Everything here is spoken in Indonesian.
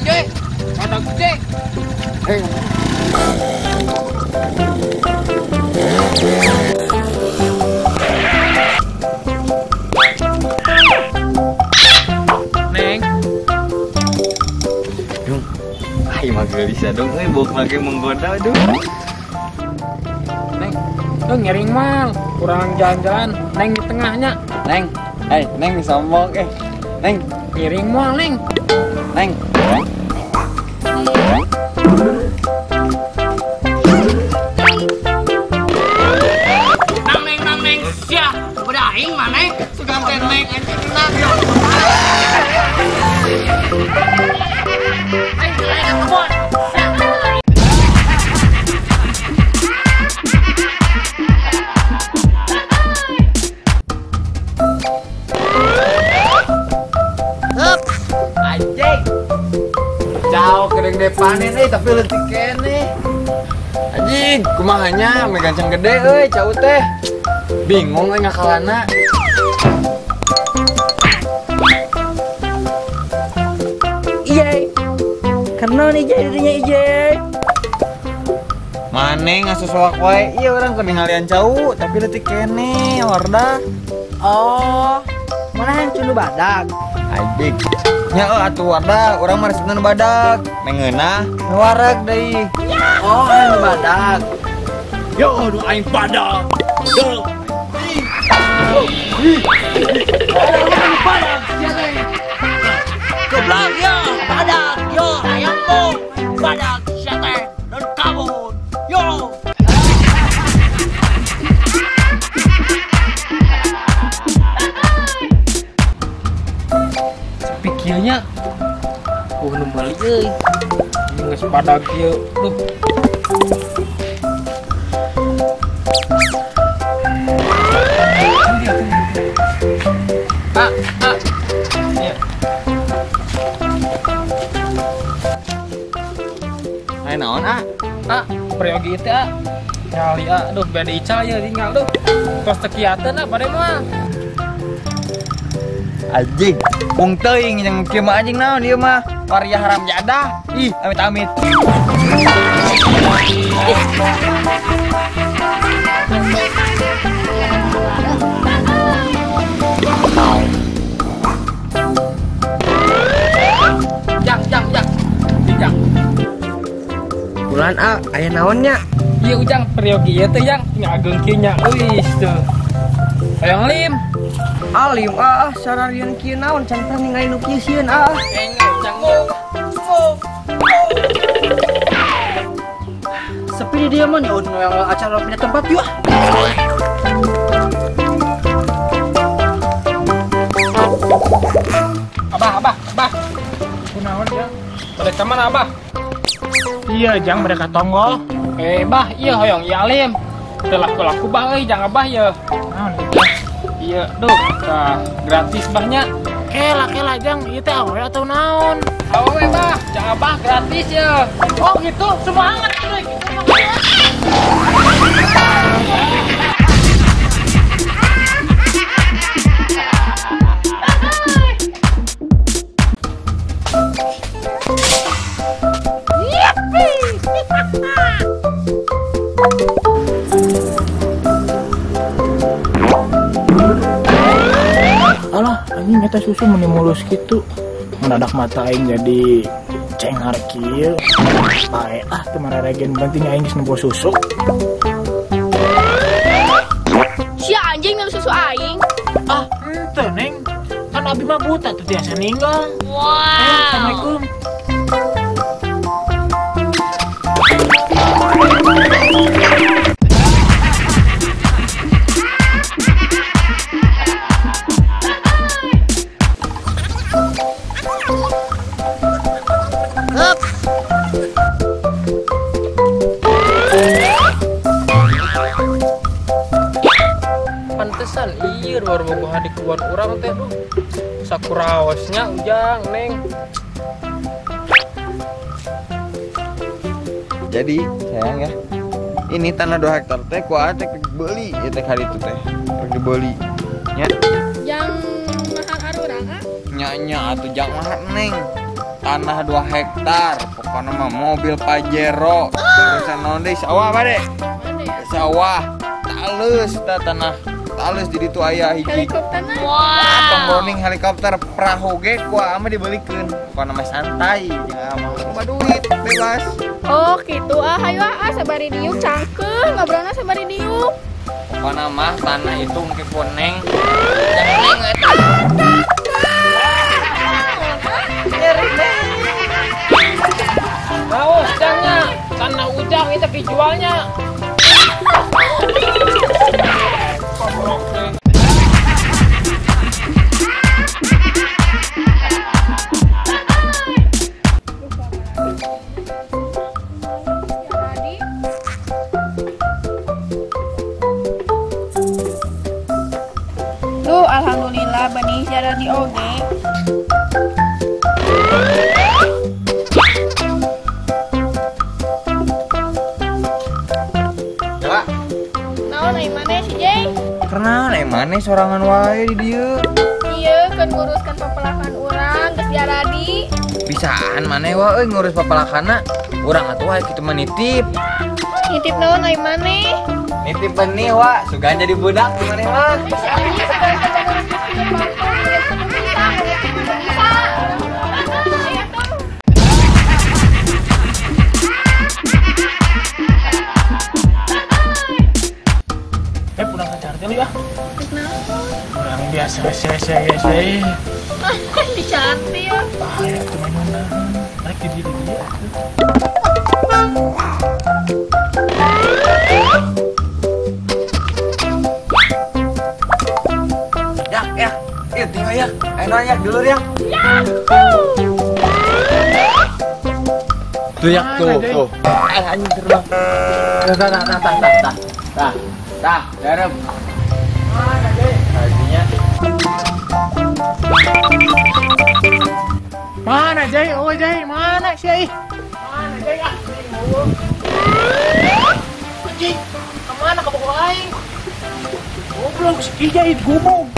Jek. Badak gede. Neng. Dung. Ayo mah bisa dong, bok lagi menggoda dong. Neng, lu nyering mal. Kurang jalan-jalan. Neng di tengahnya. Neng, Neng sombong Neng, Ngiring mal, Neng. Neng. Neng, sia. Udah aing mah, Neng. Sudah Neng anjing tenang. Anjing. Jauh kedeng depanin tapi leutik keneh. Anjing, kumahanya megancang gede cau teh. Bingung ngakalana. Iya. Karena nih jadinya iya. Mane ngasusuak wae. Iya orang keninggalian cau tapi leutik keneh wardah. Oh, mana yang cunu badak? Adik. Nya atuh wardah, urang mah resepna nu badak. Mengeunah nu wareg deui. Oh, anu badak. Yo, nu aing badak. Yo. Goblok yo, badak yo, ayammu. Badak siate dan kabur. Yo. Pikirnya nu balik euy. Ini geus badak ieu. Duh. Ya. Ayo naon Peryogi teh nyali aduh beda ical ya tinggal tuh. Tos tekiateun pada mah. Anjing, wong teuing yang kieu mah anjing naon ieu mah? Waria haram jadah. Ih, amit-amit. Jang. Bulan aya naonnya? Iya ujang peryogi ieu teh yang ngageung kieu nya euis tuh. Hayang lim. Alim sararian kieu naon can pernah ningali nu kieu sieun Enggak ujang Sepi di dia mah nyaut acara pindah tempat yuk. Abah. Kunaon ya? Pada kemana abah? Iya jang mereka tonggol. Bah iya hoyong iya lim. Laku bah jang abah ya. Iya duh gratis bahnya. Kela jang ieu teh awewe atau naon? Awewe bah, jang abah gratis ya. Oh gitu, semangat euy. Alah, anjing eta susu meni mulus gitu. Mendadak mata aing jadi cengar kieu. Bae teu mareregen penting aing geus nempo susu. Si anjing minum susu aing. Henteu neng. Kan abi mah buta tuh biasa ninggal. Wow. Assalamualaikum. Pantesan iya baru boboha di kebun urang teh duh. Sakuraosnya ujang neng. Jadi sayang ya, ini tanah 2 hektar teh kuat teh beli ya teh kali itu teh dibeli nya Yang mahal arurang nya atuh jang mahal neng tanah 2 hektar. Pokoknya mah mobil Pajero. Terusan naon deui sawah apa deh? Sawah. Talus tanah. Talus jadi tu aya hiji. Helikopternya. Pemboning helikopter perahu ge gua ama dibelikeun. Pokona mah santai jeung ama mah duit bebas. Oh gitu hayu sabari diuk cangkeun ngobrolna sabari diuk. Pokona mah tanah itu engke kuneng. Jangan neng eta. Mau ujangnya, tanah ujang itu dijualnya. Goblok deh. Tuh alhamdulillah benih jadi di oge. Coba. Naon ai maneh si Jay? Karena mana sorangan wae di dieu. Iya kan nguruskan pepelakan urang geus jaradi. Pisahan mana wae ngurus papalakana. Urang atuh wae kitu mah nitip. Nitip naon ai maneh? Nitip benih wa, sugan jadi budak gimana mah. Si anjing sekarang kita ngurus biskuit bangkong, lihat kudu bisa. Ayo tuh. Pulang ke Cartel ya. Kenapa? Pulang biasa guys. Dicantik ya. Bahaya tuh mainan. Naik di dia. Ya. Yuk tinggal ya. Ayo nanya dulu ya. Tuh ya tuh. Anjing terbang. Tah, garam. Mana deh? Hajinya. Mana Jay? Oh Jay, mana sih? Mana Jay? Anjing, kemana kamu aing? Goblok, si Jay gumong.